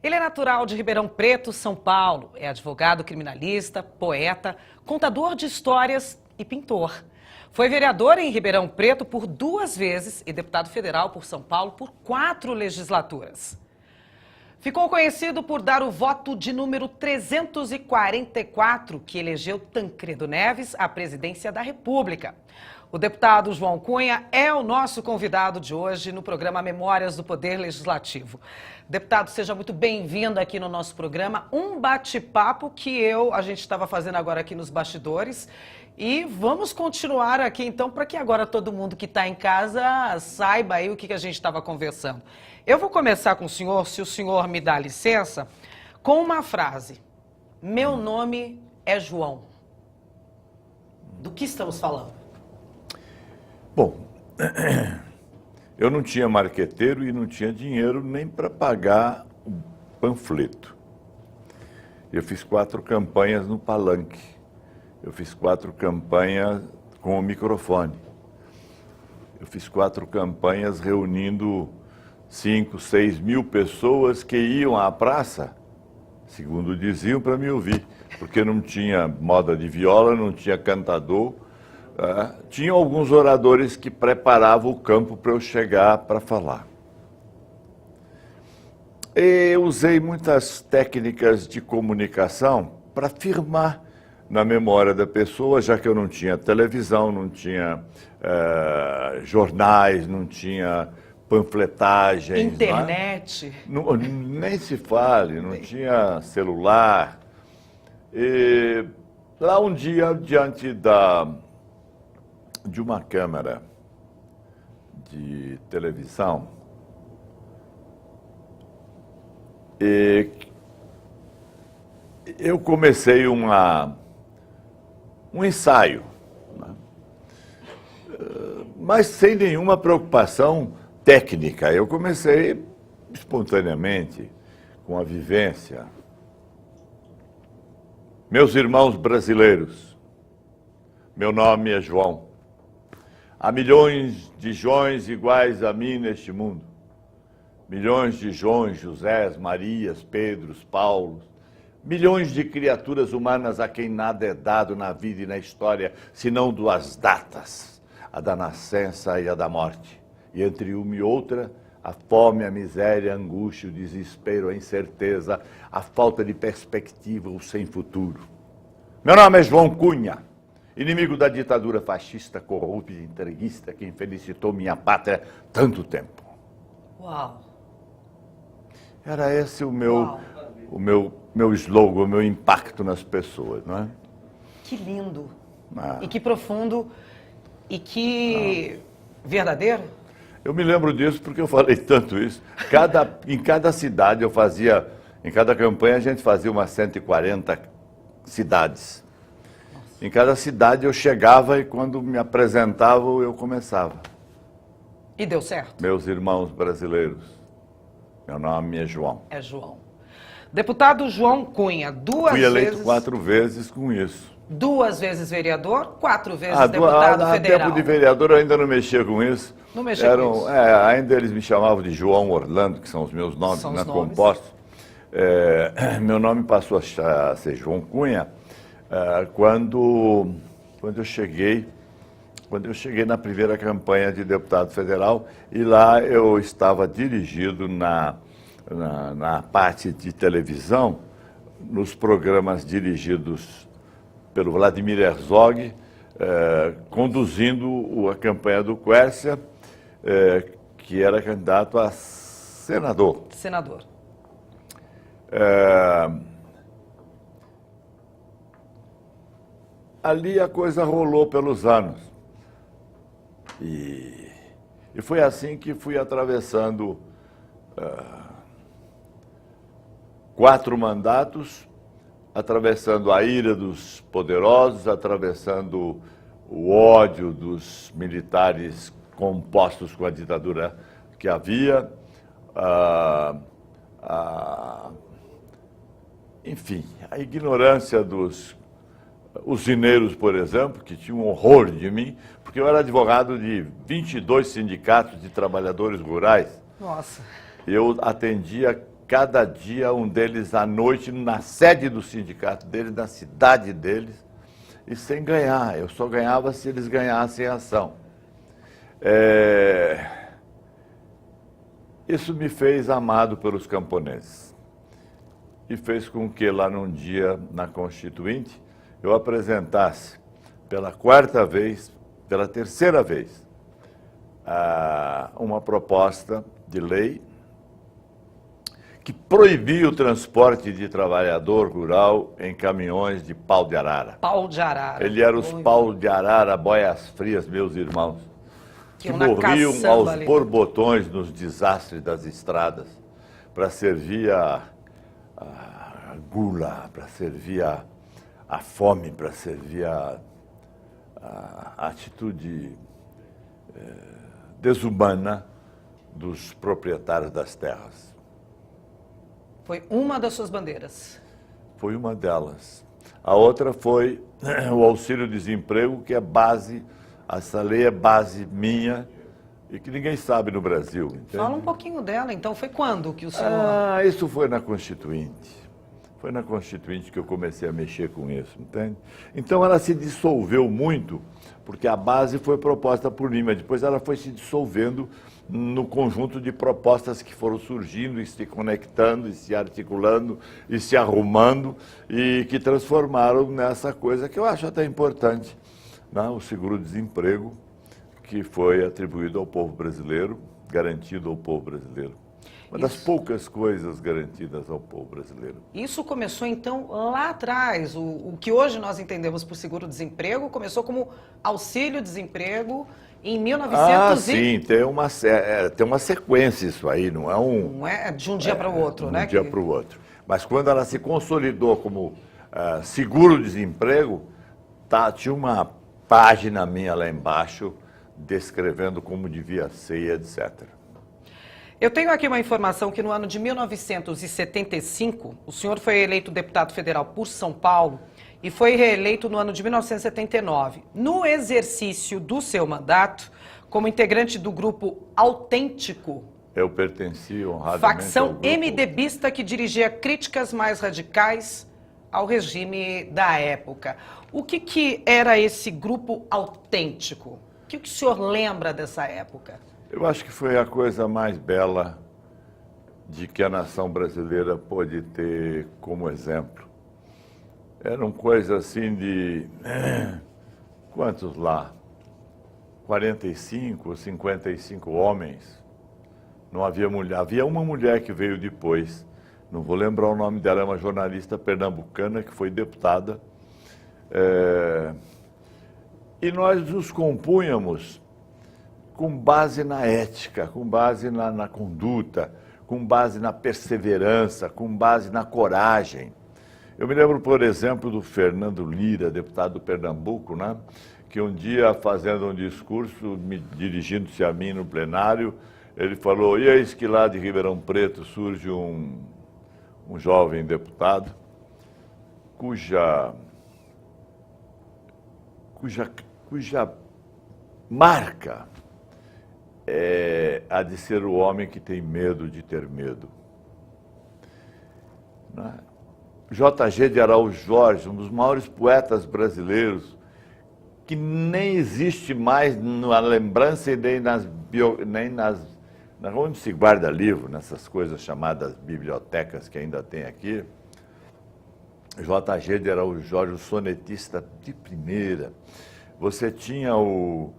Ele é natural de Ribeirão Preto, São Paulo. É advogado criminalista, poeta, contador de histórias e pintor. Foi vereador em Ribeirão Preto por 2 vezes e deputado federal por São Paulo por 4 legislaturas. Ficou conhecido por dar o voto de número 344, que elegeu Tancredo Neves à presidência da República. O deputado João Cunha é o nosso convidado de hoje no programa Memórias do Poder Legislativo. Deputado, seja muito bem-vindo aqui no nosso programa. Um bate-papo que a gente estava fazendo agora aqui nos bastidores. E vamos continuar aqui, então, para que agora todo mundo que está em casa saiba aí o que a gente estava conversando. Eu vou começar com o senhor, se o senhor me dá licença, com uma frase. Meu nome é João. Do que estamos falando? Bom, eu não tinha marqueteiro e não tinha dinheiro nem para pagar o panfleto. Eu fiz 4 campanhas no palanque. Eu fiz 4 campanhas com o microfone. Eu fiz 4 campanhas reunindo 5, 6 mil pessoas que iam à praça, segundo diziam, para me ouvir, porque não tinha moda de viola, não tinha cantador. Tinha alguns oradores que preparavam o campo para eu chegar para falar. Eu usei muitas técnicas de comunicação para firmar na memória da pessoa, já que eu não tinha televisão, não tinha jornais, não tinha panfletagens. Internet. Não, nem se fale, não tinha celular. E lá um dia, diante de uma câmera de televisão, eu comecei um ensaio, né? Mas sem nenhuma preocupação técnica. Eu comecei espontaneamente, com a vivência. Meus irmãos brasileiros, meu nome é João. Há milhões de Joões iguais a mim neste mundo. Milhões de Joões, Josés, Marias, Pedros, Paulos. Milhões de criaturas humanas a quem nada é dado na vida e na história, senão 2 datas, a da nascença e a da morte. E entre uma e outra, a fome, a miséria, a angústia, o desespero, a incerteza, a falta de perspectiva, o sem futuro. Meu nome é João Cunha, inimigo da ditadura fascista, corrupta e entreguista que infelicitou minha pátria tanto tempo. Uau! Era esse o meu slogan, o meu impacto nas pessoas, não é? Que lindo! E que profundo e que verdadeiro. Eu me lembro disso porque eu falei tanto isso. Em cada cidade em cada campanha a gente fazia umas 140 cidades. Nossa. Em cada cidade eu chegava e quando me apresentavam eu começava. E deu certo? Meus irmãos brasileiros, meu nome é João. É João. Deputado João Cunha, 2 vezes... Fui eleito 4 vezes com isso. 2 vezes vereador, 4 vezes deputado federal. Tempo de vereador eu ainda não mexia com isso. Não mexia com isso. Ainda eles me chamavam de João Orlando, que são os meus nomes, né, compostos. Meu nome passou a ser João Cunha quando eu cheguei na primeira campanha de deputado federal, e lá eu estava dirigido na parte de televisão, nos programas dirigidos pelo Vladimir Herzog, conduzindo a campanha do Quércia, que era candidato a senador. Senador. Ali a coisa rolou pelos anos. E foi assim que fui atravessando 4 mandatos, atravessando a ira dos poderosos, atravessando o ódio dos militares compostos com a ditadura que havia, enfim, a ignorância dos usineiros, por exemplo, que tinham horror de mim, porque eu era advogado de 22 sindicatos de trabalhadores rurais. Nossa. Eu atendia cada dia um deles à noite na sede do sindicato deles, na cidade deles, e sem ganhar. Eu só ganhava se eles ganhassem a ação. Isso me fez amado pelos camponeses e fez com que lá num dia, na Constituinte, eu apresentasse pela terceira vez, uma proposta de lei que proibia o transporte de trabalhador rural em caminhões de pau de arara. Pau de arara. Ele era os pau de arara, boias frias, meus irmãos, que morriam aos borbotões nos desastres das estradas para servir a gula, para servir a fome, para servir a atitude desumana dos proprietários das terras. Foi uma das suas bandeiras. Foi uma delas. A outra foi o auxílio-desemprego, que é base, essa lei é base minha e que ninguém sabe no Brasil. Entende? Fala um pouquinho dela, então. Foi quando que o senhor... Isso foi na Constituinte. Foi na Constituinte que eu comecei a mexer com isso, entende? Então ela se dissolveu muito, porque a base foi proposta por mim, mas depois ela foi se dissolvendo no conjunto de propostas que foram surgindo e se conectando e se articulando e se arrumando e que transformaram nessa coisa que eu acho até importante, né? O seguro-desemprego, que foi atribuído ao povo brasileiro, garantido ao povo brasileiro. Uma das poucas coisas garantidas ao povo brasileiro. Isso começou, então, lá atrás. O que hoje nós entendemos por seguro-desemprego começou como auxílio-desemprego em 1900 sim, tem uma sequência isso aí, não é um... Não é de um dia para o outro, né? De um dia para o outro. Mas quando ela se consolidou como seguro-desemprego, tinha uma página minha lá embaixo descrevendo como devia ser, etc. Eu tenho aqui uma informação que no ano de 1975, o senhor foi eleito deputado federal por São Paulo e foi reeleito no ano de 1979. No exercício do seu mandato, como integrante do grupo Autêntico, eu pertenci honradamente facção ao grupo MDBista que dirigia críticas mais radicais ao regime da época. O que era esse grupo Autêntico? O que o senhor lembra dessa época? Eu acho que foi a coisa mais bela de que a nação brasileira pôde ter como exemplo. Eram coisas assim de... quantos lá? 45, 55 homens. Não havia mulher. Havia uma mulher que veio depois. Não vou lembrar o nome dela, é uma jornalista pernambucana que foi deputada. E nós nos compunhamos com base na ética, com base na conduta, com base na perseverança, com base na coragem. Eu me lembro, por exemplo, do Fernando Lira, deputado do Pernambuco, né? Que um dia, fazendo um discurso, dirigindo-se a mim no plenário, ele falou, e eis que lá de Ribeirão Preto surge um jovem deputado cuja marca há de ser o homem que tem medo de ter medo. Né? J.G. de Araújo Jorge, um dos maiores poetas brasileiros, que nem existe mais na lembrança e nem onde se guarda livro, nessas coisas chamadas bibliotecas que ainda tem aqui. J.G. de Araújo Jorge, o sonetista de primeira. Você tinha o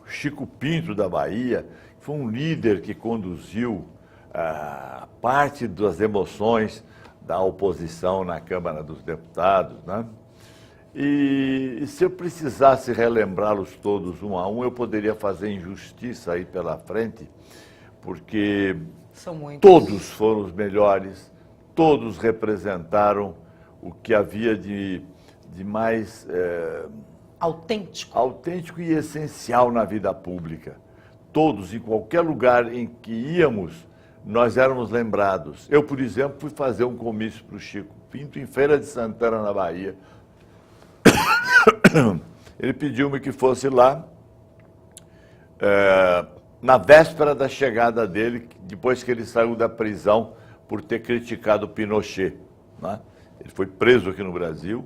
Chico Pinto da Bahia, que foi um líder que conduziu parte das emoções da oposição na Câmara dos Deputados, né? E se eu precisasse relembrá-los todos um a um, eu poderia fazer injustiça aí pela frente, porque todos foram os melhores, todos representaram o que havia de mais autêntico e essencial na vida pública. Todos, em qualquer lugar em que íamos, nós éramos lembrados. Eu, por exemplo, fui fazer um comício para o Chico Pinto em Feira de Santana, na Bahia. Ele pediu-me que fosse lá na véspera da chegada dele, depois que ele saiu da prisão por ter criticado Pinochet, né? Ele foi preso aqui no Brasil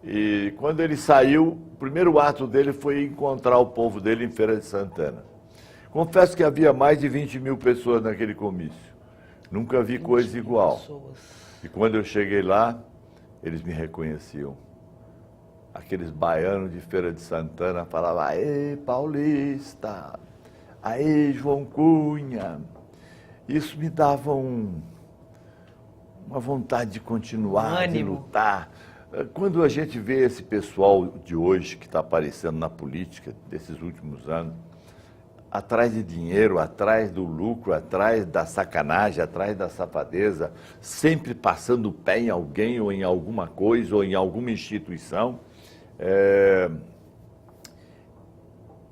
e quando ele saiu, o primeiro ato dele foi encontrar o povo dele em Feira de Santana. Confesso que havia mais de 20 mil pessoas naquele comício. Nunca vi coisa igual. E quando eu cheguei lá, eles me reconheciam. Aqueles baianos de Feira de Santana falavam: "Aê, paulista! Aê, João Cunha!" Isso me dava uma vontade de continuar, de lutar. Quando a gente vê esse pessoal de hoje que está aparecendo na política, desses últimos anos, atrás de dinheiro, atrás do lucro, atrás da sacanagem, atrás da safadeza, sempre passando o pé em alguém ou em alguma coisa ou em alguma instituição,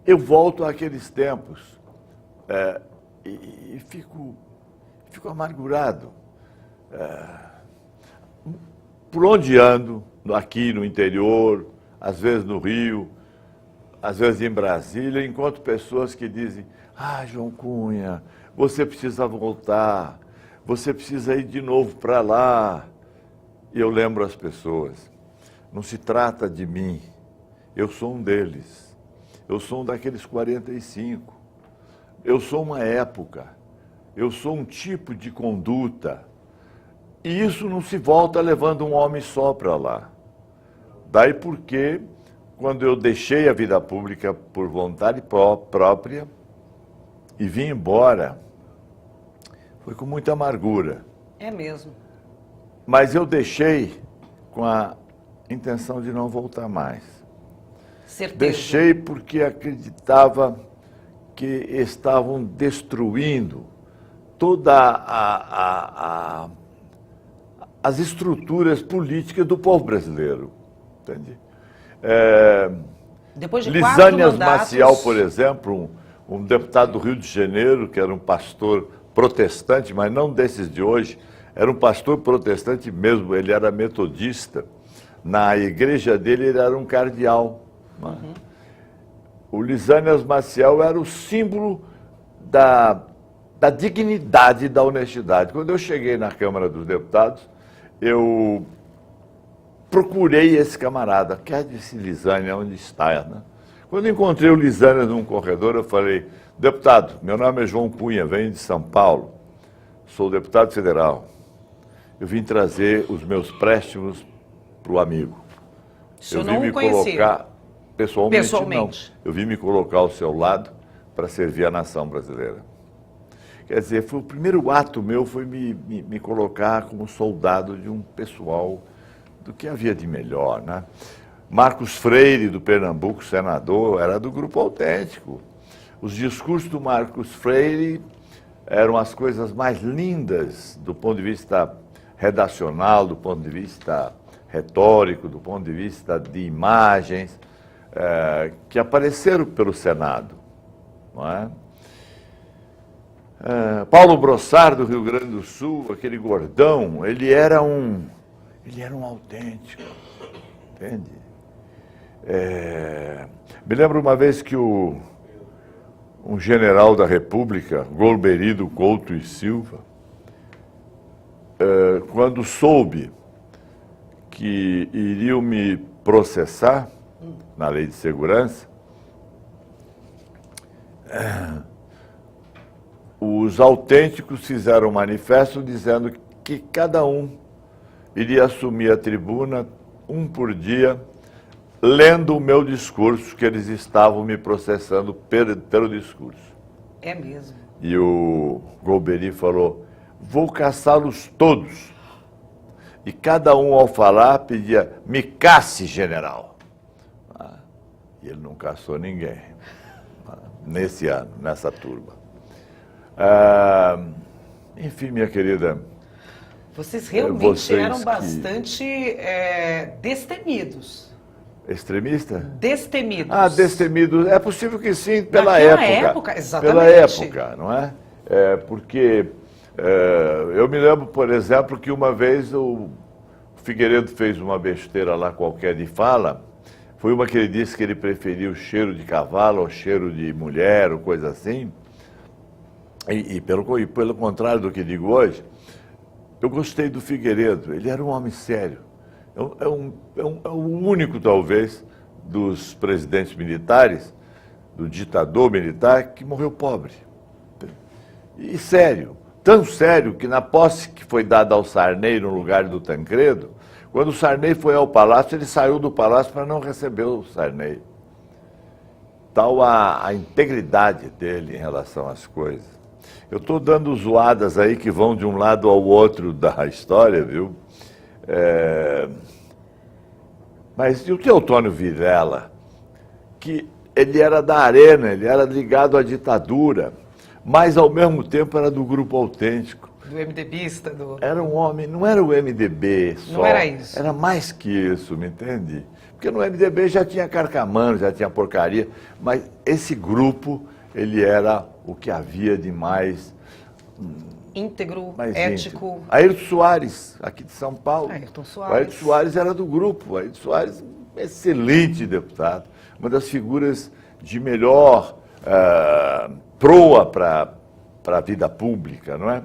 eu volto àqueles tempos e fico amargurado. Por onde ando, aqui no interior, às vezes no Rio, às vezes em Brasília, encontro pessoas que dizem: "Ah, João Cunha, você precisa voltar, você precisa ir de novo para lá." E eu lembro as pessoas, não se trata de mim, eu sou um deles, eu sou um daqueles 45, eu sou uma época, eu sou um tipo de conduta, e isso não se volta levando um homem só para lá. Daí porque, quando eu deixei a vida pública por vontade própria e vim embora, foi com muita amargura. É mesmo. Mas eu deixei com a intenção de não voltar mais. Certeza. Deixei porque acreditava que estavam destruindo toda as estruturas políticas do povo brasileiro. Entende? Depois de Lisânias 4 mandatos... Maciel, por exemplo, um deputado do Rio de Janeiro, que era um pastor protestante, mas não desses de hoje, era um pastor protestante mesmo, ele era metodista. Na igreja dele, ele era um cardeal. Uhum. O Lisânias Maciel era o símbolo da dignidade e da honestidade. Quando eu cheguei na Câmara dos Deputados, eu procurei esse camarada. Quer disse Lisânia, onde está? Né? Quando encontrei o Lisânia num corredor, eu falei: "Deputado, meu nome é João Cunha, venho de São Paulo, sou deputado federal. Eu vim trazer os meus préstimos para o amigo. Eu vim me colocar pessoalmente. Não. Eu vim me colocar ao seu lado para servir a nação brasileira." Quer dizer, foi o primeiro ato meu foi me colocar como soldado de um pessoal do que havia de melhor, né? Marcos Freire, do Pernambuco, senador, era do Grupo Autêntico. Os discursos do Marcos Freire eram as coisas mais lindas do ponto de vista redacional, do ponto de vista retórico, do ponto de vista de imagens, que apareceram pelo Senado, não é? Paulo Brossard, do Rio Grande do Sul, aquele gordão, ele era um autêntico, entende? Me lembro uma vez que um general da República, Golbery Couto e Silva, quando soube que iriam me processar na Lei de Segurança, os autênticos fizeram um manifesto dizendo que cada um iria assumir a tribuna, um por dia, lendo o meu discurso, que eles estavam me processando pelo discurso. É mesmo. E o Golbery falou: "Vou caçá-los todos." E cada um, ao falar, pedia: "Me casse, general." E ele não caçou ninguém, nesse ano, nessa turma. Enfim, minha querida... Vocês realmente eram bastante destemidos. Extremista? Destemidos. Destemidos. É possível que sim, pela Naquela época. Exatamente. Pela época, não é? Porque eu me lembro, por exemplo, que uma vez o Figueiredo fez uma besteira lá qualquer de fala. Foi uma que ele disse que ele preferia o cheiro de cavalo ao cheiro de mulher, ou coisa assim. E pelo contrário do que digo hoje, eu gostei do Figueiredo. Ele era um homem sério. É o único, talvez, dos presidentes militares, do ditador militar, que morreu pobre. E sério. Tão sério que na posse que foi dada ao Sarney no lugar do Tancredo, quando o Sarney foi ao palácio, ele saiu do palácio para não receber o Sarney. Tal a integridade dele em relação às coisas. Eu estou dando zoadas aí que vão de um lado ao outro da história, viu? Mas e o Teotônio Vilela? Que ele era da Arena, ele era ligado à ditadura, mas ao mesmo tempo era do Grupo Autêntico. Do MDBista? Era um homem, não era o MDB só. Não era isso. Era mais que isso, me entende? Porque no MDB já tinha carcamano, já tinha porcaria, mas esse grupo, ele era o que havia de mais... íntegro, mais ético. Íntimo. Ayrton Soares, aqui de São Paulo. Ayrton Soares. O Ayrton Soares era do grupo. O Ayrton Soares, excelente deputado. Uma das figuras de melhor proa para a vida pública, não é?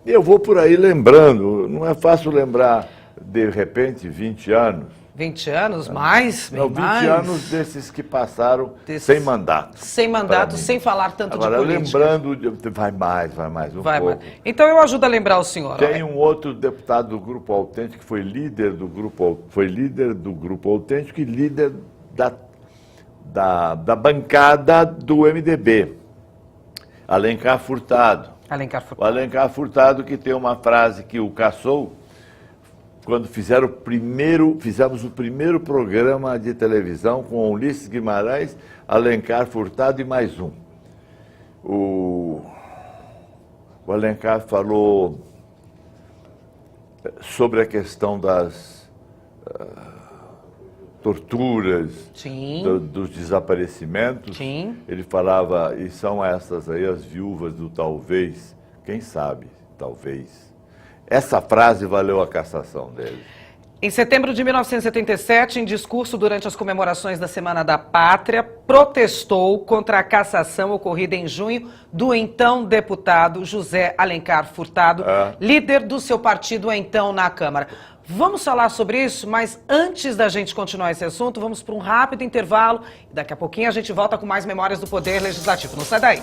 Eu vou por aí lembrando, não é fácil lembrar, de repente, 20 anos. 20 anos? Mais? Não, 20 mais. anos desses que passaram sem mandato. Sem mandato, sem falar tanto Agora, de política. Lembrando, vai mais um pouco. Mais. Então eu ajudo a lembrar o senhor. Tem um outro deputado do Grupo Autêntico que foi líder do Grupo Autêntico e líder da bancada do MDB, Alencar Furtado. O Alencar Furtado, que tem uma frase que o caçou quando fizemos o primeiro programa de televisão com Ulisses Guimarães, Alencar Furtado e mais um. O Alencar falou sobre a questão das torturas, dos desaparecimentos. Sim. Ele falava, e são essas aí as viúvas do talvez, quem sabe, talvez. Essa frase valeu a cassação dele. Em setembro de 1977, em discurso durante as comemorações da Semana da Pátria, protestou contra a cassação ocorrida em junho do então deputado José Alencar Furtado, líder do seu partido então na Câmara. Vamos falar sobre isso, mas antes da gente continuar esse assunto, vamos para um rápido intervalo e daqui a pouquinho a gente volta com mais Memórias do Poder Legislativo. Não sai daí.